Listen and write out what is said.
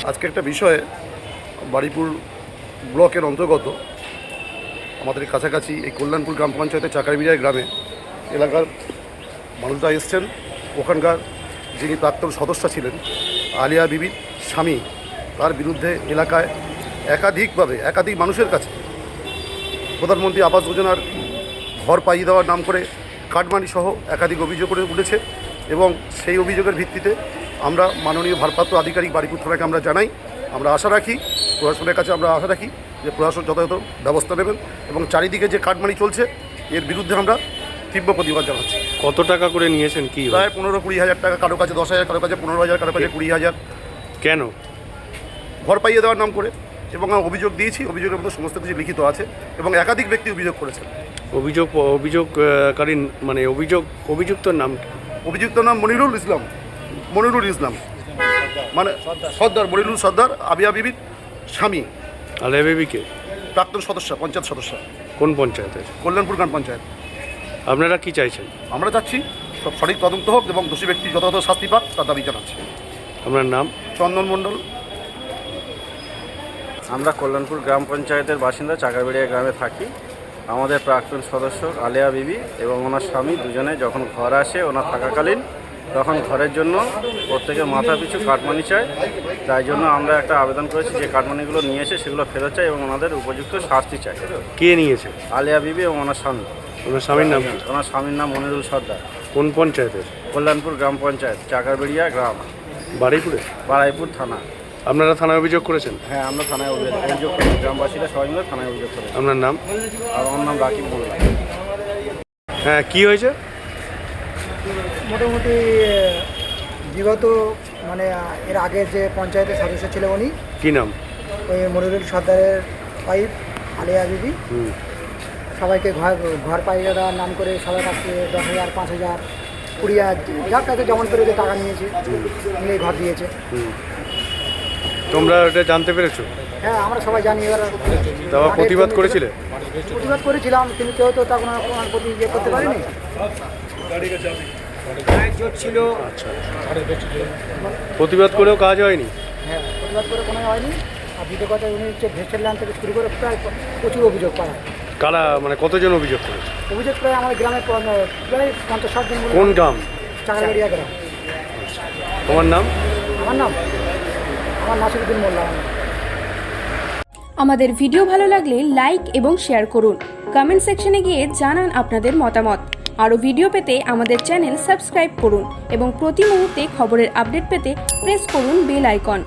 আজকে একটা বিষয়ে বারুইপুর ব্লকের অন্তর্গত আমাদের কাছাকাছি এই কল্যাণপুর গ্রাম পঞ্চায়েতের চাকারবিড়িয়া গ্রামে এলাকার মানুষরা এসছেন। ওখানকার যিনি প্রাক্তন সদস্য ছিলেন আলিয়া বিবির স্বামী, তার বিরুদ্ধে এলাকায় একাধিক মানুষের কাছে প্রধানমন্ত্রী আবাস যোজনার ঘর পাইয়ে দেওয়ার নাম করে কাটমানি সহ একাধিক অভিযোগ করে উঠেছে এবং সেই অভিযোগের ভিত্তিতে আমরা মাননীয় ভারপ্রাপ্ত আধিকারিক বারুইপুর থানাকে আমরা জানাই। আমরা আশা রাখি প্রশাসনের কাছে যে প্রশাসন যথাযথ ব্যবস্থা নেবেন এবং চারিদিকে যে কাটমানি চলছে এর বিরুদ্ধে আমরা তীব্র প্রতিবাদ জানাচ্ছি। কত টাকা করে নিয়েছেন? কি প্রায় 15-20 হাজার টাকা, কারো কাছে 10,000, কারো কাছে 15,000, কারো কাছে 20,000। কেন? ঘর পাইয়ে দেওয়ার নাম করে। এবং অভিযোগ দিয়েছি, অভিযোগের মধ্যে সমস্ত কিছু লিখিত আছে এবং একাধিক ব্যক্তি অভিযোগ করেছেন। অভিযোগকারী মানে অভিযুক্তর নাম? অভিযুক্ত নাম মনিরুল ইসলাম মানে সর্দার, মনিরুল সর্দার, আবিয়া বিবির স্বামী। আলিয়া বিবিকে প্রাক্তন সদস্য, পঞ্চায়েত সদস্য। কোন পঞ্চায়েতের? কল্যাণপুর গ্রাম পঞ্চায়েত। আপনারা কি চাইছেন? আমরা চাচ্ছি সব সঠিক তদন্ত হোক এবং দোষী ব্যক্তি যথাযথ শাস্তি পাক, তার দাবি জানাচ্ছি। আপনার নাম? চন্দন মণ্ডল। আমরা কল্যাণপুর গ্রাম পঞ্চায়েতের বাসিন্দা, চাকারবিড়িয়া গ্রামে থাকি। আমাদের প্রাক্তন সদস্য আলিয়া বিবি এবং ওনার স্বামী দুজনে যখন ঘর আসে ওনার থাকাকালীন, তখন ঘরের জন্য প্রত্যেকের মাথা পিছু কাটমানি চায়। তাই জন্য আমরা একটা আবেদন করেছি যে কাটমানিগুলো নিয়েছে সেগুলো ফেরত চাই এবং ওনাদের উপযুক্ত শাস্তি চাই। কে নিয়েছে? আলিয়া বিবি এবং ওনার স্বামী। ওনার স্বামীর নাম কি? ওনার স্বামীর নাম মনিরুল সর্দার। কোন পঞ্চায়েতের? কল্যাণপুর গ্রাম পঞ্চায়েত, চাকারবিড়িয়া গ্রাম, বারুইপুর থানা। আপনারা থানায় অভিযোগ করেছেন? হ্যাঁ, আমরা থানায় অভিযোগ করেছি। গ্রামবাসীরা সবাই মিলে থানায় অভিযোগ করেছি। আপনার নাম? আর আমার নাম রাকিব মোল্লা। হ্যাঁ, কি হয়েছে? মোটামুটি বিগত মানে এর আগে যে পঞ্চায়েতের সদস্য ছিল উনি, কি নাম? ওই মনিরুল সর্দারের ওয়াইফ আলিয়া বিবি, সবাইকে ঘর পাইয়ে দেওয়ার নাম করে সবার কাছে 10,000, 5,000, 20,000 যার কাছে যেমন করে যে টাকা নিয়ে ঘর দিয়েছে। তোমরা এটা জানতে পেরেছো? হ্যাঁ, আমরা সবাই জানি। এবার তারপর প্রতিবাদ করেছিলাম, কিন্তু কেউ তো তখন ওনার প্রতি ইয়ে করতে পারেনি। ছিল। আচ্ছা, প্রতিবাদ করেও কাজ হয়নি? হ্যাঁ, প্রতিবাদ করে কোনো হয়নি। আর দ্বিতীয় কথা, উনি হচ্ছে ভেস্টের ল্যান্ড থেকে শুরু করে প্রায় প্রচুর অভিযোগ পাড়ায়। কারা মানে কতজন অভিযোগ করেছে? অভিযোগ প্রায় আমাদের গ্রামে প্রায় 50-60 জন। কোন গ্রাম? চাকারবিড়িয়া গ্রাম। তোমার নাম? আমার নাসিরুদ্দিন মোল্লা। আমাদের ভিডিও ভালো লাগলে লাইক এবং শেয়ার করুন। কমেন্ট সেকশনে গিয়ে জানান আপনাদের মতামত। আরও ভিডিও পেতে আমাদের চ্যানেল সাবস্ক্রাইব করুন এবং প্রতি মুহূর্তে খবরের আপডেট পেতে প্রেস করুন বেল আইকন।